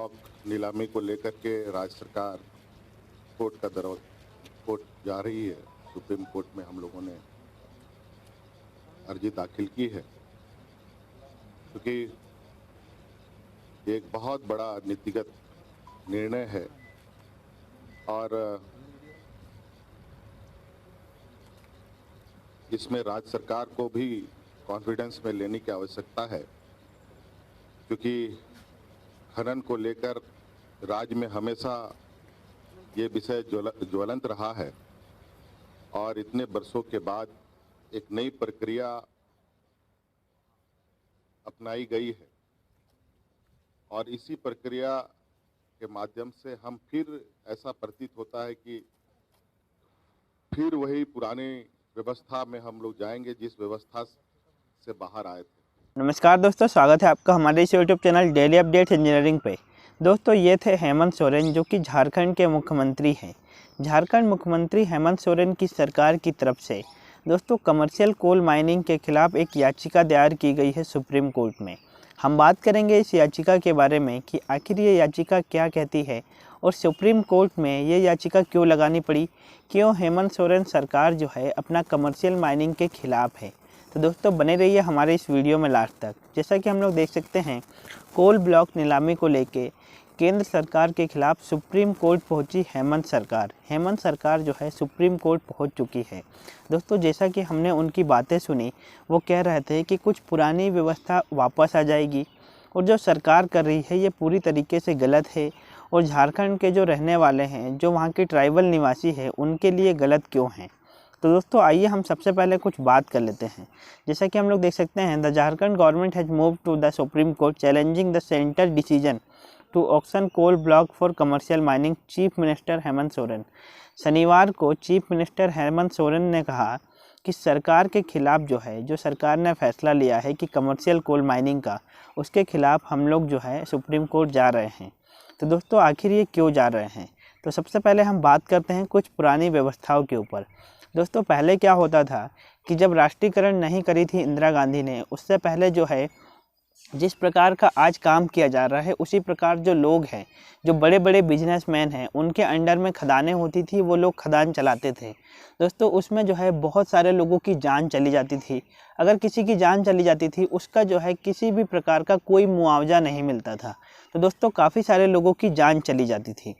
Block नीलामी को लेकर के राज्य सरकार कोर्ट जा रही है। सुप्रीम कोर्ट में हम लोगों ने अर्जी दाखिल की है, क्योंकि ये एक बहुत बड़ा नीतिगत निर्णय है और इसमें राज्य सरकार को भी कॉन्फिडेंस में लेने की आवश्यकता है, क्योंकि खनन को लेकर राज्य में हमेशा ये विषय ज्वलंत रहा है और इतने वर्षों के बाद एक नई प्रक्रिया अपनाई गई है और इसी प्रक्रिया के माध्यम से हम फिर ऐसा प्रतीत होता है कि फिर वही पुरानी व्यवस्था में हम लोग जाएंगे जिस व्यवस्था से बाहर आए थे। नमस्कार दोस्तों, स्वागत है आपका हमारे इस YouTube channel daily updates engineering पे। दोस्तों, ये थे हेमंत सोरेन, जो कि झारखंड के मुख्यमंत्री हैं। झारखंड मुख्यमंत्री हेमंत सोरेन की सरकार की तरफ से दोस्तों कमर्शियल कोल माइनिंग के खिलाफ एक याचिका दायर की गई है सुप्रीम कोर्ट में। हम बात करेंगे इस याचिका के बारे में कि आखिर ये याचिका क्या कहती है और सुप्रीम कोर्ट में ये याचिका क्यों लगानी पड़ी, क्यों हेमंत सोरेन सरकार जो है अपना कमर्शियल माइनिंग के खिलाफ है। तो दोस्तों बने रहिए हमारे इस वीडियो में लास्ट तक। जैसा कि हम लोग देख सकते हैं, कोल ब्लॉक नीलामी को लेके केंद्र सरकार के खिलाफ सुप्रीम कोर्ट पहुंची हेमंत सरकार। हेमंत सरकार जो है सुप्रीम कोर्ट पहुंच चुकी है। दोस्तों, जैसा कि हमने उनकी बातें सुनी, वो कह रहे थे कि कुछ पुरानी व्यवस्था वापस आ जाएगी और जो सरकार कर रही है ये पूरी तरीके से गलत है और झारखंड के जो रहने वाले हैं, जो वहाँ के ट्राइबल निवासी हैं, उनके लिए गलत क्यों हैं। तो दोस्तों आइए हम सबसे पहले कुछ बात कर लेते हैं। जैसा कि हम लोग देख सकते हैं, the Jharkhand government has move to the supreme court challenging the centre decision to auction coal block for commercial mining, chief minister Hemant Soren. शनिवार को चीफ मिनिस्टर हेमंत सोरेन ने कहा कि सरकार के खिलाफ जो सरकार ने फैसला लिया है कि कमर्शियल कोल माइनिंग का, उसके खिलाफ हम लोग जो है सुप्रीम कोर्ट जा रहे हैं। तो दोस्तों आखिर ये क्यों जा रहे हैं, तो सबसे पहले हम बात करते हैं कुछ पुरानी व्यवस्थाओं के ऊपर। दोस्तों, पहले क्या होता था कि जब राष्ट्रीयकरण नहीं करी थी इंदिरा गांधी ने, उससे पहले जो है जिस प्रकार का आज काम किया जा रहा है, उसी प्रकार जो लोग हैं, जो बड़े बड़े बिजनेसमैन हैं, उनके अंडर में खदानें होती थी, वो लोग खदान चलाते थे। दोस्तों, उसमें जो है बहुत सारे लोगों की जान चली जाती थी। अगर किसी की जान चली जाती थी, उसका जो है किसी भी प्रकार का कोई मुआवजा नहीं मिलता था। तो दोस्तों काफ़ी सारे लोगों की जान चली जाती थी,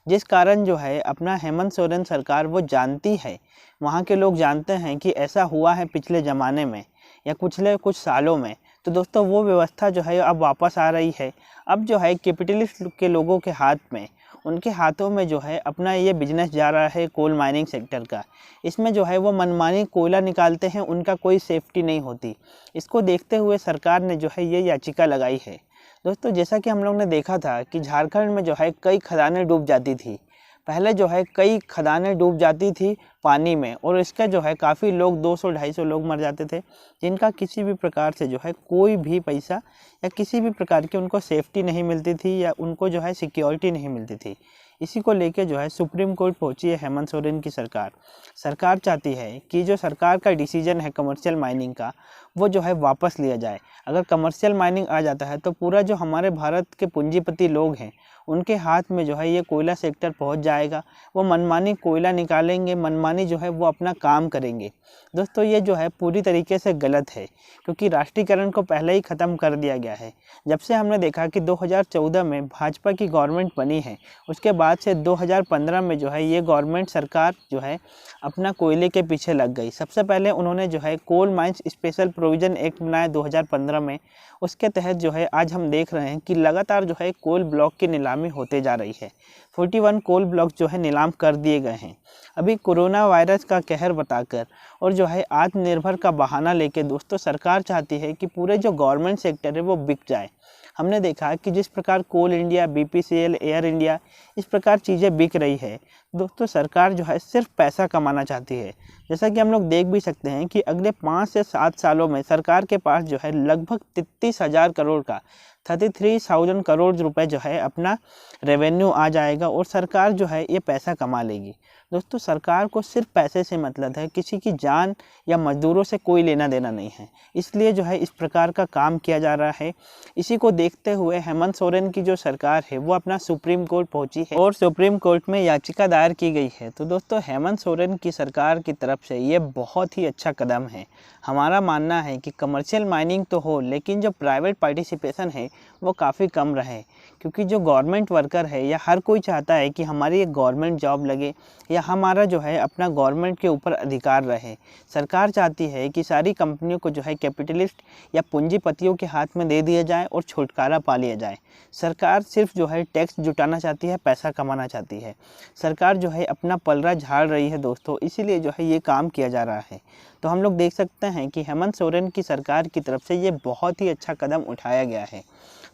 जिस कारण जो है अपना हेमंत सोरेन सरकार वो जानती है, वहाँ के लोग जानते हैं कि ऐसा हुआ है पिछले ज़माने में या पिछले कुछ सालों में। तो दोस्तों वो व्यवस्था जो है अब वापस आ रही है। अब जो है कैपिटलिस्ट के लोगों के हाथ में, उनके हाथों में जो है अपना ये बिजनेस जा रहा है कोल माइनिंग सेक्टर का। इसमें जो है वो मनमानी कोयला निकालते हैं, उनका कोई सेफ्टी नहीं होती। इसको देखते हुए सरकार ने जो है ये याचिका लगाई है। दोस्तों, जैसा कि हम लोग ने देखा था कि झारखंड में जो है कई खदानें डूब जाती थी। पहले जो है कई खदानें डूब जाती थी पानी में और इसका जो है काफ़ी लोग 200-250 लोग मर जाते थे, जिनका किसी भी प्रकार से जो है कोई भी पैसा या किसी भी प्रकार की उनको सेफ्टी नहीं मिलती थी या उनको जो है सिक्योरिटी नहीं मिलती थी। इसी को लेके जो है सुप्रीम कोर्ट पहुंची है हेमंत सोरेन की सरकार। सरकार चाहती है कि जो सरकार का डिसीजन है कमर्शियल माइनिंग का, वो जो है वापस लिया जाए। अगर कमर्शियल माइनिंग आ जाता है तो पूरा जो हमारे भारत के पूंजीपति लोग हैं, उनके हाथ में जो है ये कोयला सेक्टर पहुंच जाएगा। वो मनमानी कोयला निकालेंगे, मनमानी जो है वो अपना काम करेंगे। दोस्तों, ये जो है पूरी तरीके से गलत है, क्योंकि राष्ट्रीयकरण को पहले ही ख़त्म कर दिया गया है। जब से हमने देखा कि 2014 में भाजपा की गवर्नमेंट बनी है, उसके बाद से 2015 में जो है ये गवर्नमेंट सरकार जो है अपना कोयले के पीछे लग गई। सबसे पहले उन्होंने जो है coal mines special provision act बनाया 2015 में। उसके तहत जो है आज हम देख रहे हैं कि लगातार जो है कोल ब्लॉक की नीलामी होते जा रही है। 41 कोल ब्लॉक जो है नीलाम कर दिए गए हैं। अभी कोरोना वायरस का कहर बताकर और जो है आत्मनिर्भर का बहाना लेके दोस्तों सरकार चाहती है कि पूरे जो गवर्नमेंट सेक्टर है वो बिक जाए। हमने देखा कि जिस प्रकार कोल इंडिया, BPCL, एयर इंडिया, इस प्रकार चीज़ें बिक रही है। दोस्तों सरकार जो है सिर्फ पैसा कमाना चाहती है। जैसा कि हम लोग देख भी सकते हैं कि अगले 5 से 7 सालों में सरकार के पास जो है लगभग 33,000 करोड़ का 33,000 करोड़ रुपए जो है अपना रेवेन्यू आ जाएगा और सरकार जो है ये पैसा कमा लेगी। दोस्तों सरकार को सिर्फ पैसे से मतलब है, किसी की जान या मजदूरों से कोई लेना देना नहीं है। इसलिए जो है इस प्रकार का काम किया जा रहा है। इसी को देखते हुए हेमंत सोरेन की जो सरकार है वो अपना सुप्रीम कोर्ट पहुंची है और सुप्रीम कोर्ट में याचिका दायर की गई है। तो दोस्तों हेमंत सोरेन की सरकार की तरफ से ये बहुत ही अच्छा कदम है। हमारा मानना है कि कमर्शियल माइनिंग तो हो, लेकिन जो प्राइवेट पार्टिसिपेशन है वो काफ़ी कम रहे, क्योंकि जो गवर्नमेंट वर्कर है या हर कोई चाहता है कि हमारी एक गवर्नमेंट जॉब लगे या हमारा जो है अपना गवर्नमेंट के ऊपर अधिकार रहे। सरकार चाहती है कि सारी कंपनियों को जो है कैपिटलिस्ट या पूंजीपतियों के हाथ में दे दिया जाए और छुटकारा पा लिया जाए। सरकार सिर्फ जो है टैक्स जुटाना चाहती है, पैसा कमाना चाहती है। सरकार जो है अपना पलड़ा झाड़ रही है दोस्तों, इसीलिए जो है ये काम किया जा रहा है। तो हम लोग देख सकते हैं कि हेमंत सोरेन की सरकार की तरफ से ये बहुत ही अच्छा कदम उठाया गया है।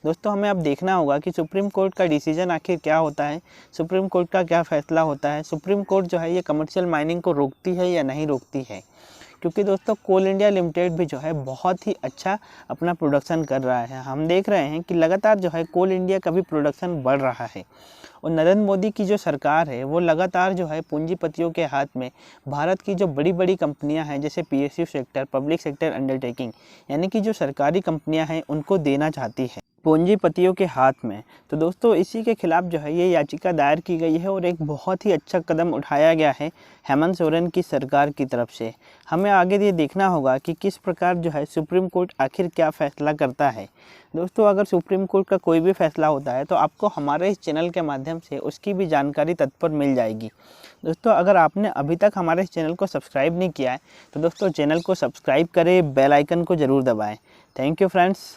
दोस्तों हमें अब देखना होगा कि सुप्रीम कोर्ट का डिसीजन आखिर क्या होता है, सुप्रीम कोर्ट का क्या फैसला होता है। सुप्रीम कोर्ट जो है ये कमर्शियल माइनिंग को रोकती है या नहीं रोकती है, क्योंकि दोस्तों कोल इंडिया लिमिटेड भी जो है बहुत ही अच्छा अपना प्रोडक्शन कर रहा है। हम देख रहे हैं कि लगातार जो है कोल इंडिया का भी प्रोडक्शन बढ़ रहा है और नरेंद्र मोदी की जो सरकार है वो लगातार जो है पूंजीपतियों के हाथ में भारत की जो बड़ी बड़ी कंपनियां हैं, जैसे PSU sector, public sector undertaking, यानी कि जो सरकारी कंपनियां हैं उनको देना चाहती है पूंजीपतियों के हाथ में। तो दोस्तों इसी के खिलाफ जो है ये याचिका दायर की गई है और एक बहुत ही अच्छा कदम उठाया गया है हेमंत सोरेन की सरकार की तरफ से। हमें आगे ये देखना होगा कि किस प्रकार जो है सुप्रीम कोर्ट आखिर क्या फ़ैसला करता है। दोस्तों अगर सुप्रीम कोर्ट का कोई भी फैसला होता है तो आपको हमारे इस चैनल के माध्यम से उसकी भी जानकारी तत्पर मिल जाएगी। दोस्तों अगर आपने अभी तक हमारे इस चैनल को सब्सक्राइब नहीं किया है तो दोस्तों चैनल को सब्सक्राइब करें, बेल आइकन को ज़रूर दबाएँ। Thank you friends.